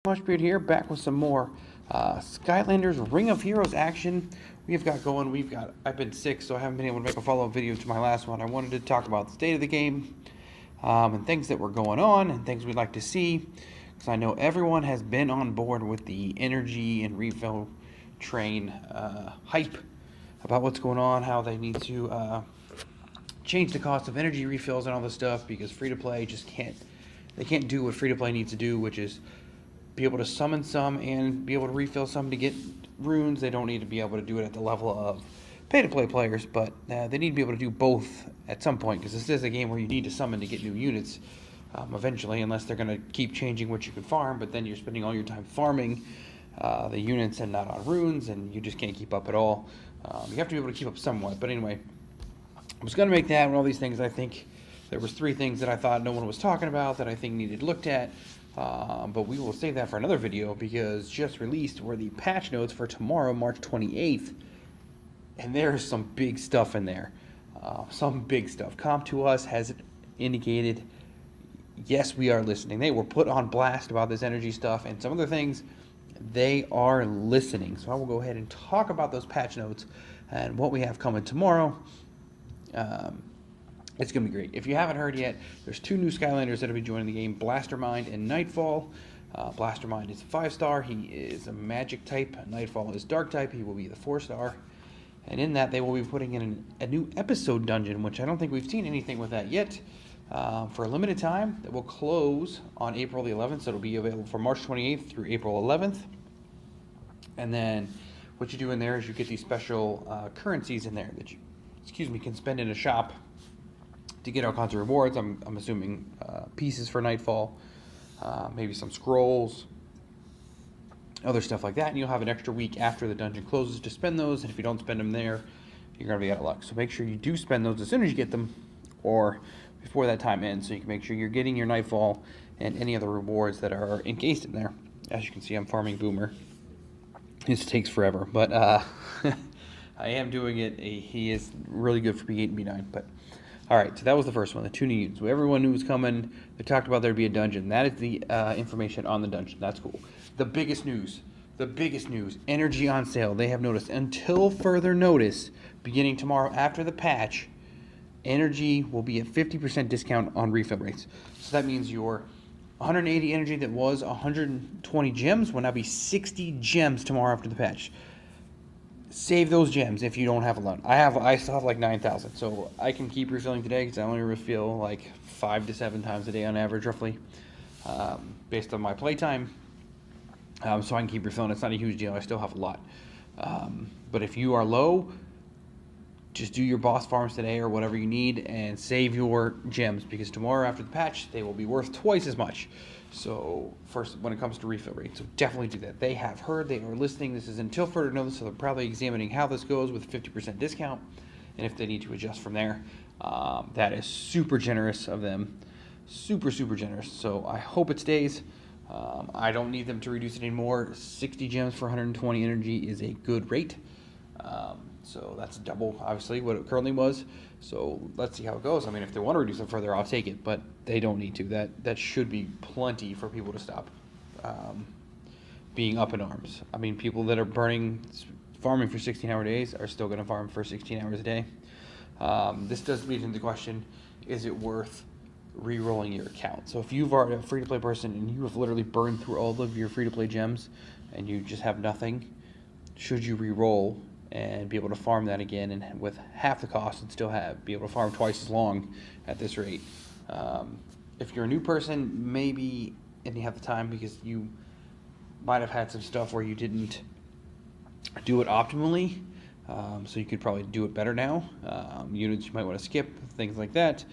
Mushbeard here, back with some more Skylanders Ring of Heroes action we've got going. I've been sick, so I haven't been able to make a follow-up video to my last one. I wanted to talk about the state of the game and things that were going on and things we'd like to see, because I know everyone has been on board with the energy and refill train hype about what's going on, how they need to change the cost of energy refills and all this stuff, because free-to-play just can't do what free-to-play needs to do, which is be able to summon some and be able to refill some to get runes. They don't need to be able to do it at the level of pay-to-play players, but they need to be able to do both at some point, because this is a game where you need to summon to get new units eventually, unless they're going to keep changing what you can farm, but then you're spending all your time farming the units and not on runes, and you just can't keep up at all. You have to be able to keep up somewhat, but anyway, I was going to make that and all these things. I think there was 3 things that I thought no one was talking about that I think needed looked at. But we will save that for another video, because just released were the patch notes for tomorrow, March 28th, and there's some big stuff in there. Some big stuff. Comp2Us has indicated, yes, we are listening. They were put on blast about this energy stuff and some other things. They are listening. So I will go ahead and talk about those patch notes and what we have coming tomorrow. It's going to be great. If you haven't heard yet, there's 2 new Skylanders that will be joining the game, Blastermind and Nightfall. Blastermind is a 5-star. He is a magic type. Nightfall is dark type. He will be the 4-star. And in that, they will be putting in a new episode dungeon, which I don't think we've seen anything with that yet. For a limited time, that will close on April the 11th, so it'll be available from March 28th through April 11th. And then what you do in there is you get these special currencies in there that you, can spend in a shop to get all kinds of rewards. I'm assuming pieces for Nightfall, maybe some scrolls, other stuff like that, and you'll have an extra week after the dungeon closes to spend those, and if you don't spend them there, you're going to be out of luck. So make sure you do spend those as soon as you get them, or before that time ends, so you can make sure you're getting your Nightfall and any other rewards that are encased in there. As you can see, I'm farming Boomer. This takes forever, but I am doing it. He is really good for B8 and B9, but alright, so that was the first one, the 2 new units. So everyone knew was coming. They talked about there'd be a dungeon. That is the information on the dungeon. That's cool. The biggest news, energy on sale. They have noticed, until further notice, beginning tomorrow after the patch, energy will be at 50% discount on refill rates. So that means your 180 energy that was 120 gems will now be 60 gems tomorrow after the patch. Save those gems if you don't have a lot. I still have like 9,000, so I can keep refilling today, because I only refill like 5 to 7 times a day on average, roughly, based on my playtime. So I can keep refilling. It's not a huge deal. I still have a lot. But if you are low, just do your boss farms today or whatever you need and save your gems, because tomorrow after the patch they will be worth twice as much. So first, when it comes to refill rate, so definitely do that. They have heard, they are listening. This is until further notice, so they're probably examining how this goes with 50% discount and if they need to adjust from there. That is super generous of them, super generous. So I hope it stays. I don't need them to reduce it anymore. 60 gems for 120 energy is a good rate. So that's double, obviously, what it currently was. So let's see how it goes. I mean, if they want to reduce it further, I'll take it, but they don't need to. That should be plenty for people to stop being up in arms. I mean, people that are farming for 16-hour days are still going to farm for 16 hours a day. This does lead into the question, is it worth re-rolling your account? So if you've already a free-to-play person and you have literally burned through all of your free-to-play gems and you just have nothing, should you re-roll and be able to farm that again, and with half the cost and still be able to farm twice as long at this rate? If you're a new person, maybe, and you have the time, because you might have had some stuff where you didn't do it optimally, so you could probably do it better now. Units you might want to skip, things like that.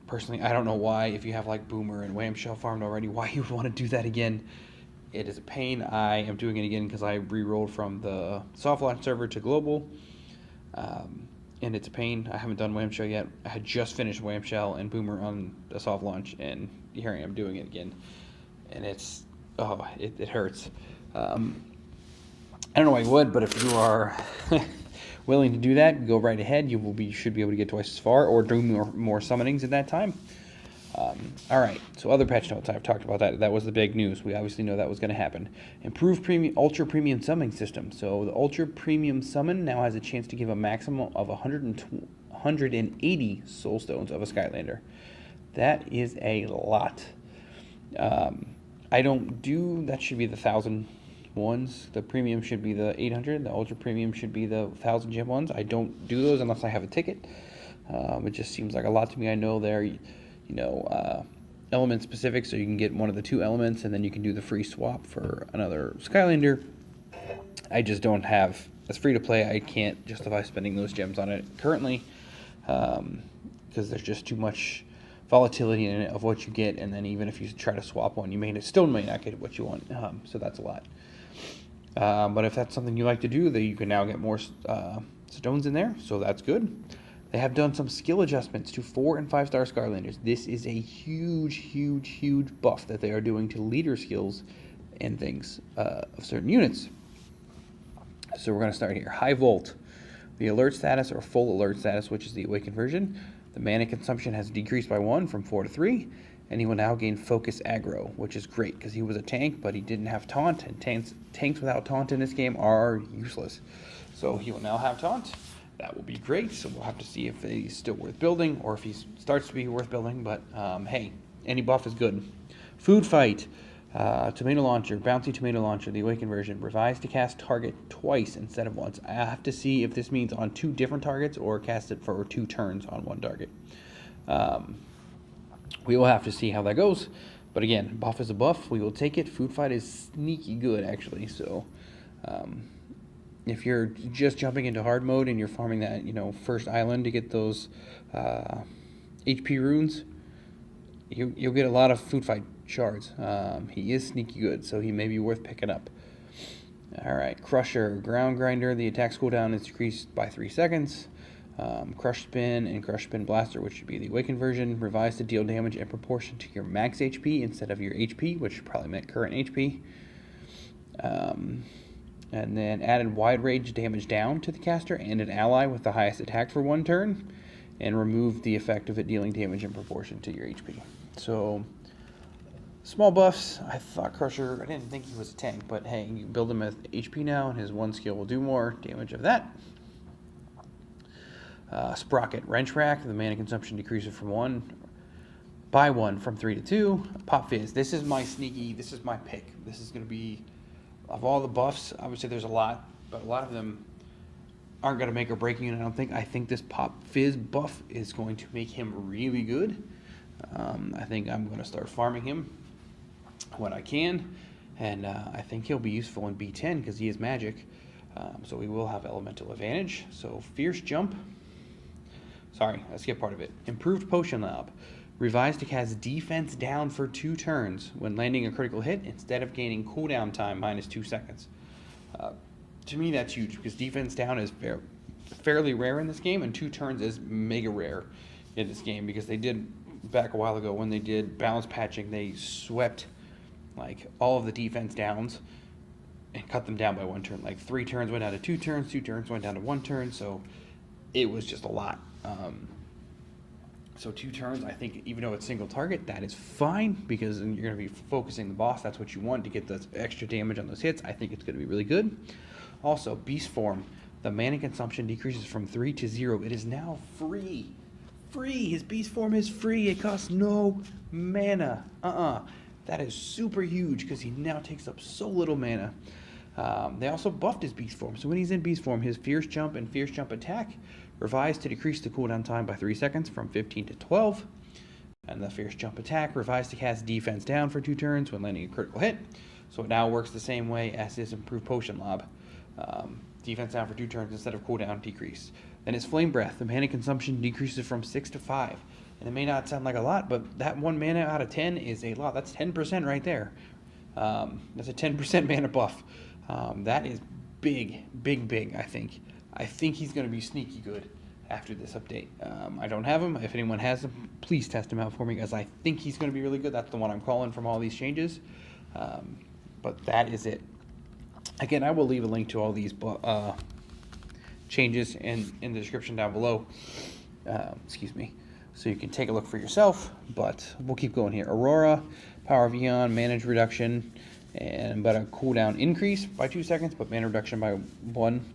Personally, I don't know why, if you have like Boomer and Wham Shell farmed already, why you would want to do that again. It is a pain. I am doing it again because I re-rolled from the soft launch server to global, and it's a pain. I haven't done Wham Shell yet. I had just finished Wham Shell and Boomer on the soft launch, and here I am doing it again, and it hurts. I don't know why you would, but if you are willing to do that, go right ahead. You should be able to get twice as far, or do more summonings at that time. All right, so other patch notes, I've talked about that. That was the big news. We obviously know that was going to happen. Improved Ultra Premium Summoning System. So the Ultra Premium Summon now has a chance to give a maximum of 180 Soul Stones of a Skylander. That is a lot. I don't do, that should be the 1,000 ones. The premium should be the 800. The Ultra Premium should be the 1,000 gem ones. I don't do those unless I have a ticket. It just seems like a lot to me. I know they're, element specific, so you can get one of the 2 elements and then you can do the free swap for another Skylander. I just don't have, as free to play, I can't justify spending those gems on it currently, because there's just too much volatility in it of what you get, and then even if you try to swap one, you still may not get what you want, so that's a lot. But if that's something you like to do, then you can now get more stones in there, so that's good. They have done some skill adjustments to 4- and 5-star Skylanders. This is a huge, huge, huge buff that they are doing to leader skills and things of certain units. So we're going to start here. High Volt. The alert status, or full alert status, which is the awakened version. The mana consumption has decreased by 1 from 4 to 3. And he will now gain Focus Aggro, which is great because he was a tank, but he didn't have Taunt. And tanks without Taunt in this game are useless. So he will now have Taunt. That will be great, so we'll have to see if he's still worth building or if he starts to be worth building, but hey, any buff is good. Food Fight, Tomato Launcher, Bouncy Tomato Launcher, the Awakened version, revised to cast target twice instead of once. I have to see if this means on 2 different targets or cast it for 2 turns on 1 target. We will have to see how that goes, but again, buff is a buff, we will take it. Food Fight is sneaky good, actually, so if you're just jumping into hard mode and you're farming that, first island to get those HP runes, you'll get a lot of Food Fight shards. He is sneaky good, so he may be worth picking up. All right, Crusher, Ground Grinder. The attack cooldown is decreased by 3 seconds. Crush Spin and Crush Spin Blaster, which should be the Awakened version, revised to deal damage in proportion to your max HP instead of your HP, which probably meant current HP. And then added wide range damage down to the caster and an ally with the highest attack for 1 turn, and removed the effect of it dealing damage in proportion to your HP. So, small buffs. I thought Crusher, I didn't think he was a tank, but hey, you build him with HP now, and his 1 skill will do more damage of that. Sprocket, Wrench Rack. The mana consumption decreases from 1 from 3 to 2. Pop Fizz. This is my pick. This is going to be, of all the buffs, I would say there's a lot, but a lot of them aren't going to make or break you, and I think this Pop Fizz buff is going to make him really good. I think I'm going to start farming him when I can, and I think he'll be useful in B10 because he is magic, so we will have elemental advantage. So Fierce Jump. Sorry, I skipped part of it. Improved Potion Lab. Revised to cast defense down for 2 turns when landing a critical hit instead of gaining cooldown time minus 2 seconds. To me, that's huge because defense down is fairly rare in this game, and 2 turns is mega rare in this game because they did, back a while ago when they did balance patching, they swept like all of the defense downs and cut them down by 1 turn. Like 3 turns went down to 2 turns, 2 turns went down to 1 turn, so it was just a lot. So 2 turns, I think, even though it's single target, that is fine because you're going to be focusing the boss. That's what you want to get the extra damage on those hits. I think it's going to be really good. Also, Beast Form. The mana consumption decreases from 3 to 0. It is now free. Free. His Beast Form is free. It costs no mana. That is super huge because he now takes up so little mana. They also buffed his Beast Form. So when he's in Beast Form, his Fierce Jump and Fierce Jump Attack revised to decrease the cooldown time by 3 seconds from 15 to 12. And the Fierce Jump Attack revised to cast defense down for 2 turns when landing a critical hit. So it now works the same way as his Improved Potion Lab. Defense down for 2 turns instead of cooldown decrease. Then his Flame Breath. The mana consumption decreases from 6 to 5. And it may not sound like a lot, but that 1 mana out of 10 is a lot. That's 10% right there. That's a 10% mana buff. That is big, I think. I think he's going to be sneaky good after this update. I don't have him. If anyone has him, please test him out for me, because I think he's going to be really good. That's the one I'm calling from all these changes. But that is it. Again, I will leave a link to all these changes in the description down below. Excuse me. so you can take a look for yourself, but we'll keep going here. Aurora, Power of Eon, Manage Reduction, and but a cooldown increase by 2 seconds, but mana reduction by 1.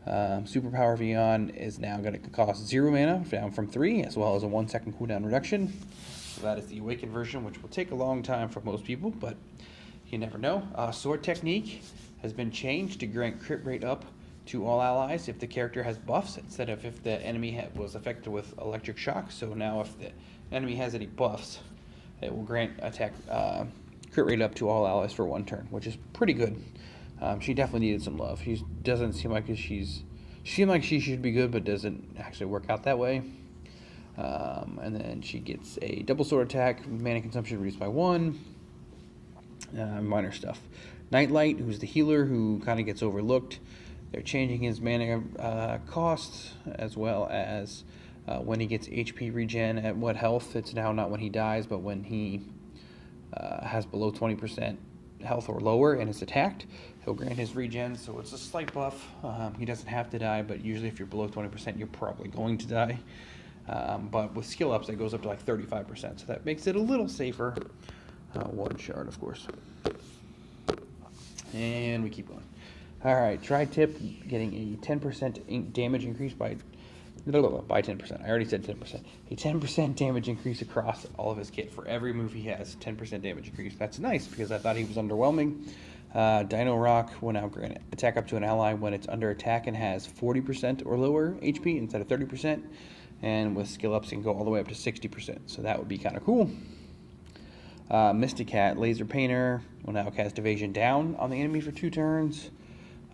Superpower of Eon is now going to cost 0 mana, down from 3, as well as a 1 second cooldown reduction. So that is the Awakened version, which will take a long time for most people, but you never know. Sword Technique has been changed to grant crit rate up to all allies if the character has buffs, instead of if the enemy was affected with electric shock. So now if the enemy has any buffs, it will grant attack crit rate up to all allies for 1 turn, which is pretty good. She definitely needed some love. She doesn't seem like she should be good, but doesn't actually work out that way. And then she gets a double sword attack, mana consumption reduced by 1. Minor stuff. Nightlight, who's the healer who kind of gets overlooked. They're changing his mana costs, as well as when he gets HP regen at what health. It's now not when he dies, but when he has below 20% health or lower and is attacked, he'll grant his regen. So it's a slight buff. He doesn't have to die, but usually if you're below 20%, you're probably going to die. But with skill ups, it goes up to like 35%, so that makes it a little safer. 1 shard, of course. And we keep going. Alright, Tri-Tip getting a 10% damage increase by 10%. I already said 10%. A 10% damage increase across all of his kit. For every move he has, 10% damage increase. That's nice, because I thought he was underwhelming. Dino Rock will now grant attack up to an ally when it's under attack and has 40% or lower HP instead of 30%. And with skill ups, it can go all the way up to 60%. So that would be kind of cool. Mysticat, Laser Painter, will now cast Evasion down on the enemy for 2 turns.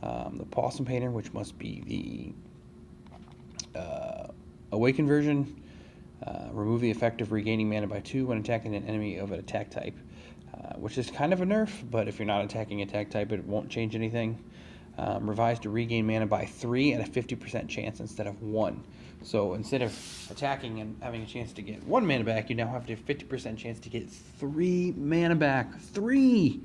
The Possum Painter, which must be the Awakened version, remove the effect of regaining mana by 2 when attacking an enemy of an attack type, which is kind of a nerf, but if you're not attacking attack type, it won't change anything. Revised to regain mana by 3 at a 50% chance instead of 1. So instead of attacking and having a chance to get 1 mana back, you now have to have 50% chance to get 3 mana back. 3!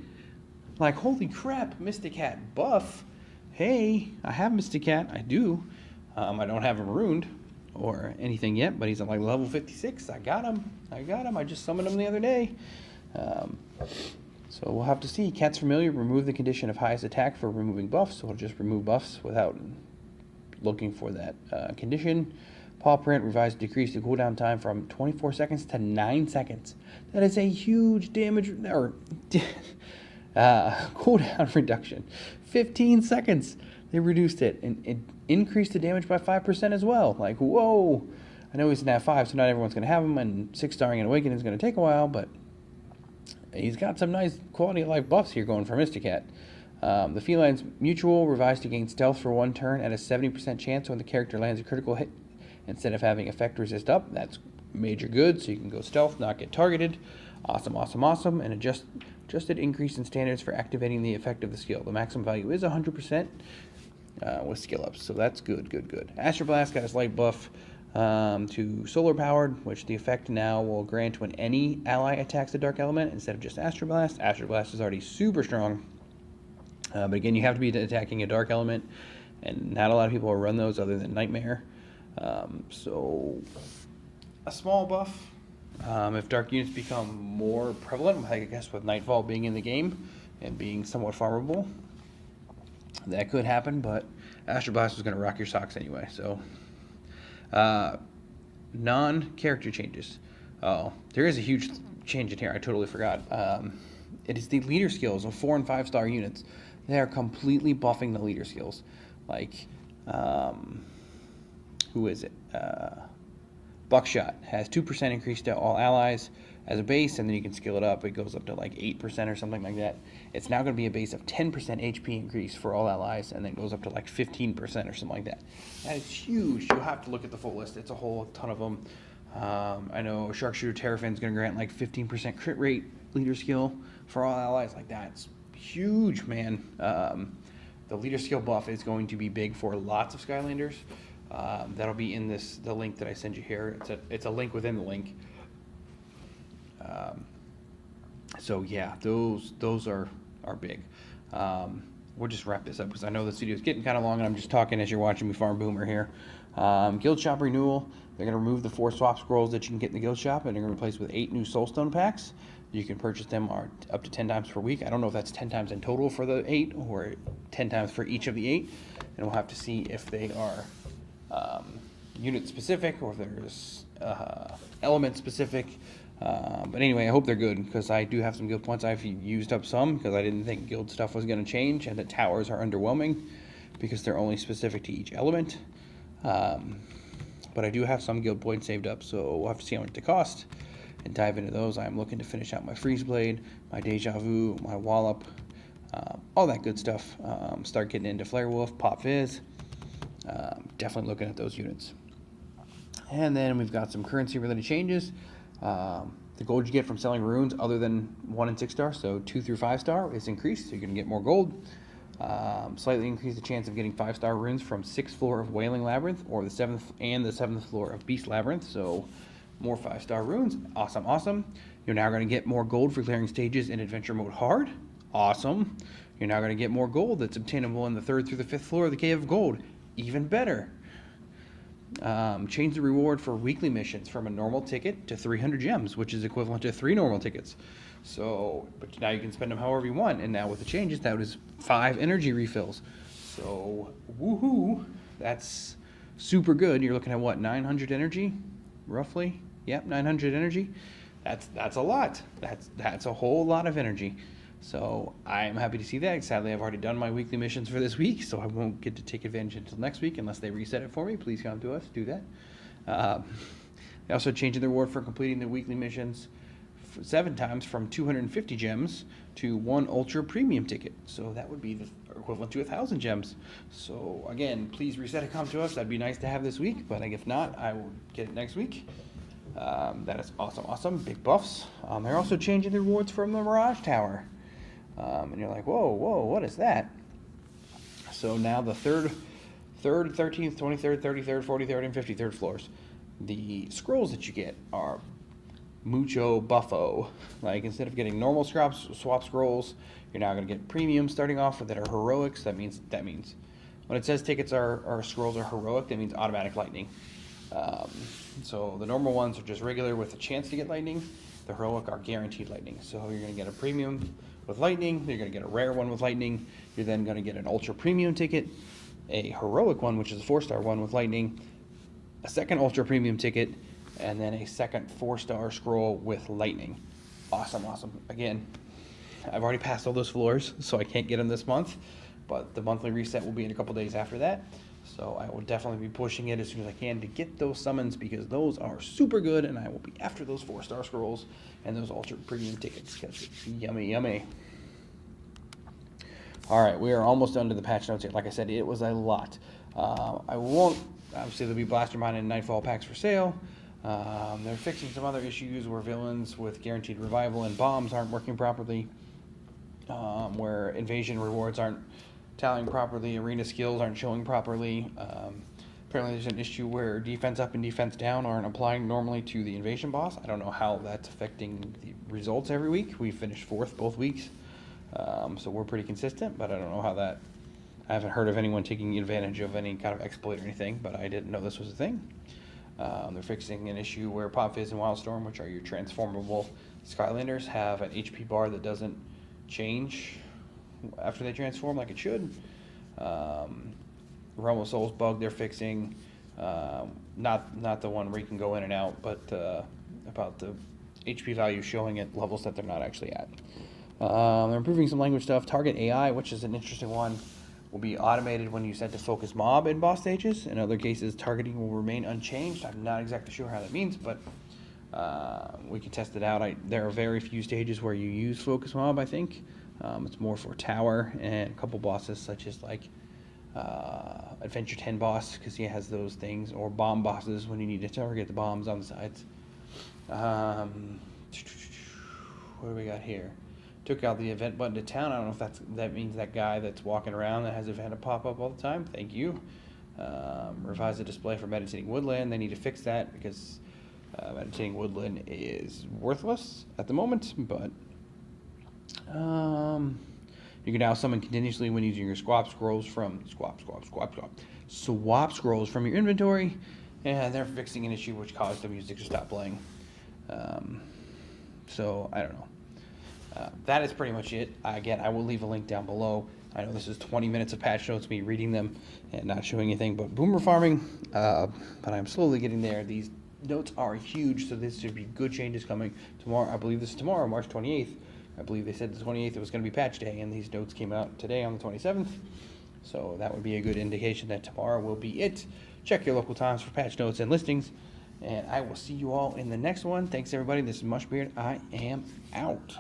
Like, holy crap, Mysticat buff. Hey, I have Mysticat, I do. I don't have him marooned or anything yet, but he's at like level 56. I got him. I just summoned him the other day. So we'll have to see. Cat's Familiar, remove the condition of highest attack for removing buffs. So it'll just remove buffs without looking for that condition. Paw Print, revised, decrease the cooldown time from 24 seconds to 9 seconds. That is a huge damage or cooldown reduction. 15 seconds. They reduced it, and it increased the damage by 5% as well. Like, whoa! I know he's an F5, so not everyone's going to have him, and 6-starring and Awakening is going to take a while, but he's got some nice quality of life buffs here going for Mysticat. The Feline's Mutual, revised to gain stealth for 1 turn at a 70% chance when the character lands a critical hit. Instead of having effect resist up, that's major good, so you can go stealth, not get targeted. Awesome, awesome, awesome. And adjusted increase in standards for activating the effect of the skill. The maximum value is 100% with skill ups, so that's good, good, good. Astroblast got a slight buff to solar powered, which the effect now will grant when any ally attacks the dark element instead of just Astroblast. Astroblast is already super strong, but again, you have to be attacking a dark element, and not a lot of people will run those other than Nightmare. So a small buff. If dark units become more prevalent, I guess with Nightfall being in the game and being somewhat farmable, that could happen, but Astroblast is going to rock your socks anyway. So non-character changes. Oh, there is a huge change in here. I totally forgot. It is the leader skills of 4- and 5-star units. They are completely buffing the leader skills. Like, who is it? Buckshot has 2% increase to all allies as a base, and then you can scale it up. It goes up to like 8% or something like that. It's now going to be a base of 10% HP increase for all allies, and then it goes up to like 15% or something like that. That is huge. You'll have to look at the full list. It's a whole ton of them. I know Sharpshooter Terrafin is going to grant like 15% crit rate leader skill for all allies. Like, that's huge, man. The leader skill buff is going to be big for lots of Skylanders. That'll be in the link that I send you here. It's a link within the link. So yeah, those are big. We'll just wrap this up because I know this video is getting kind of long and I'm just talking as you're watching me farm Boomer here. Guild Shop renewal. They're going to remove the 4 swap scrolls that you can get in the Guild Shop, and they're going to replace with 8 new Soulstone packs. You can purchase them up to 10 times per week. I don't know if that's 10 times in total for the 8 or 10 times for each of the 8. And we'll have to see if they are unit specific or if there's element specific. But anyway, I hope they're good because I do have some guild points. I've used up some because I didn't think guild stuff was going to change, and the towers are underwhelming because they're only specific to each element. But I do have some guild points saved up, so we'll have to see how much they cost and dive into those. I'm looking to finish out my Freeze Blade, my Deja Vu, my Wallop, all that good stuff. Start getting into Flare Wolf, Pop Fizz. Definitely looking at those units. And then we've got some currency related changes. The gold you get from selling runes other than 1 and 6 star, so 2 through 5 star, is increased, so you're going to get more gold. Slightly increase the chance of getting 5-star runes from 6th floor of Wailing Labyrinth or the 7th and the 7th floor of Beast Labyrinth, so more 5-star runes. Awesome, awesome. You're now going to get more gold for clearing stages in Adventure Mode Hard. Awesome. You're now going to get more gold that's obtainable in the 3rd through the 5th floor of the Cave of Gold. Even better. Change the reward for weekly missions from a normal ticket to 300 gems, which is equivalent to 3 normal tickets. So, but now you can spend them however you want, and now with the changes, that is 5 energy refills. So, woohoo! That's super good. You're looking at what, 900 energy, roughly? Yep, 900 energy. That's a lot. That's a whole lot of energy. So I am happy to see that. Sadly, I've already done my weekly missions for this week, so I won't get to take advantage until next week unless they reset it for me. Please come to us, do that. They also changed the reward for completing the weekly missions 7 times from 250 gems to 1 ultra premium ticket. So that would be the equivalent to 1,000 gems. So again, please reset it, come to us. That'd be nice to have this week, but if not, I will get it next week. That is awesome, awesome. Big buffs. They're also changing the rewards from the Mirage Tower. And you're like, whoa, what is that? So now the 3rd, 13th, 23rd, 33rd, 43rd, and 53rd floors, the scrolls that you get are mucho buffo. Like, instead of getting normal swap scrolls, you're now going to get premium starting off that are heroics. That means when it says tickets or scrolls are heroic, that means automatic lightning. So the normal ones are just regular with a chance to get lightning. The heroic are guaranteed lightning. So you're going to get a premium with lightning, you're going to get a rare one with lightning, you're then going to get an ultra premium ticket, a heroic one, which is a 4-star one with lightning, a second ultra premium ticket, and then a second 4-star scroll with lightning. Awesome, awesome. Again, I've already passed all those floors, so I can't get them this month, but the monthly reset will be in a couple days after that. So I will definitely be pushing it as soon as I can to get those summons because those are super good, and I will be after those 4-star scrolls and those ultra premium tickets because it's yummy, yummy. All right, we are almost done to the patch notes here. Like I said, it was a lot. Obviously there'll be Blastermind and Nightfall packs for sale. They're fixing some other issues where villains with guaranteed revival and bombs aren't working properly, where invasion rewards aren't tallying properly, arena skills aren't showing properly. Apparently there's an issue where defense up and defense down aren't applying normally to the invasion boss. I don't know how that's affecting the results every week. We finished 4th both weeks, so we're pretty consistent, but I don't know how that... I haven't heard of anyone taking advantage of any kind of exploit or anything, but I didn't know this was a thing. They're fixing an issue where Pop Fizz and Wildstorm, which are your transformable Skylanders, have an HP bar that doesn't change after they transform like it should. Realm of Souls bug they're fixing, not the one where you can go in and out, but about the HP value showing at levels that they're not actually at. They're improving some language stuff. Target AI, which is an interesting one, will be automated when you set to focus mob in boss stages. In other cases, targeting will remain unchanged. I'm not exactly sure how that means, but we can test it out. There are very few stages where you use focus mob, I think. It's more for tower and a couple bosses such as like Adventure 10 boss because he has those things, or bomb bosses when you need to target the bombs on the sides. What do we got here? Took out the event button to town. I don't know if that means that guy that's walking around that has event to pop up all the time. Thank you. Revise the display for Meditating Woodland. They need to fix that because Meditating Woodland is worthless at the moment, but new You can now summon continuously when using your swap scrolls from swap scrolls from your inventory, and they're fixing an issue which caused the music to stop playing. So I don't know. That is pretty much it. Again, I will leave a link down below. I know this is 20 minutes of patch notes, me reading them and not showing anything but boomer farming, but I'm slowly getting there. These notes are huge, so this should be good changes coming tomorrow. I believe this is tomorrow, March 28th. I believe they said the 28th it was going to be patch day, and these notes came out today on the 27th. So that would be a good indication that tomorrow will be it. Check your local times for patch notes and listings, and I will see you all in the next one. Thanks, everybody. This is Mushbeard. I am out.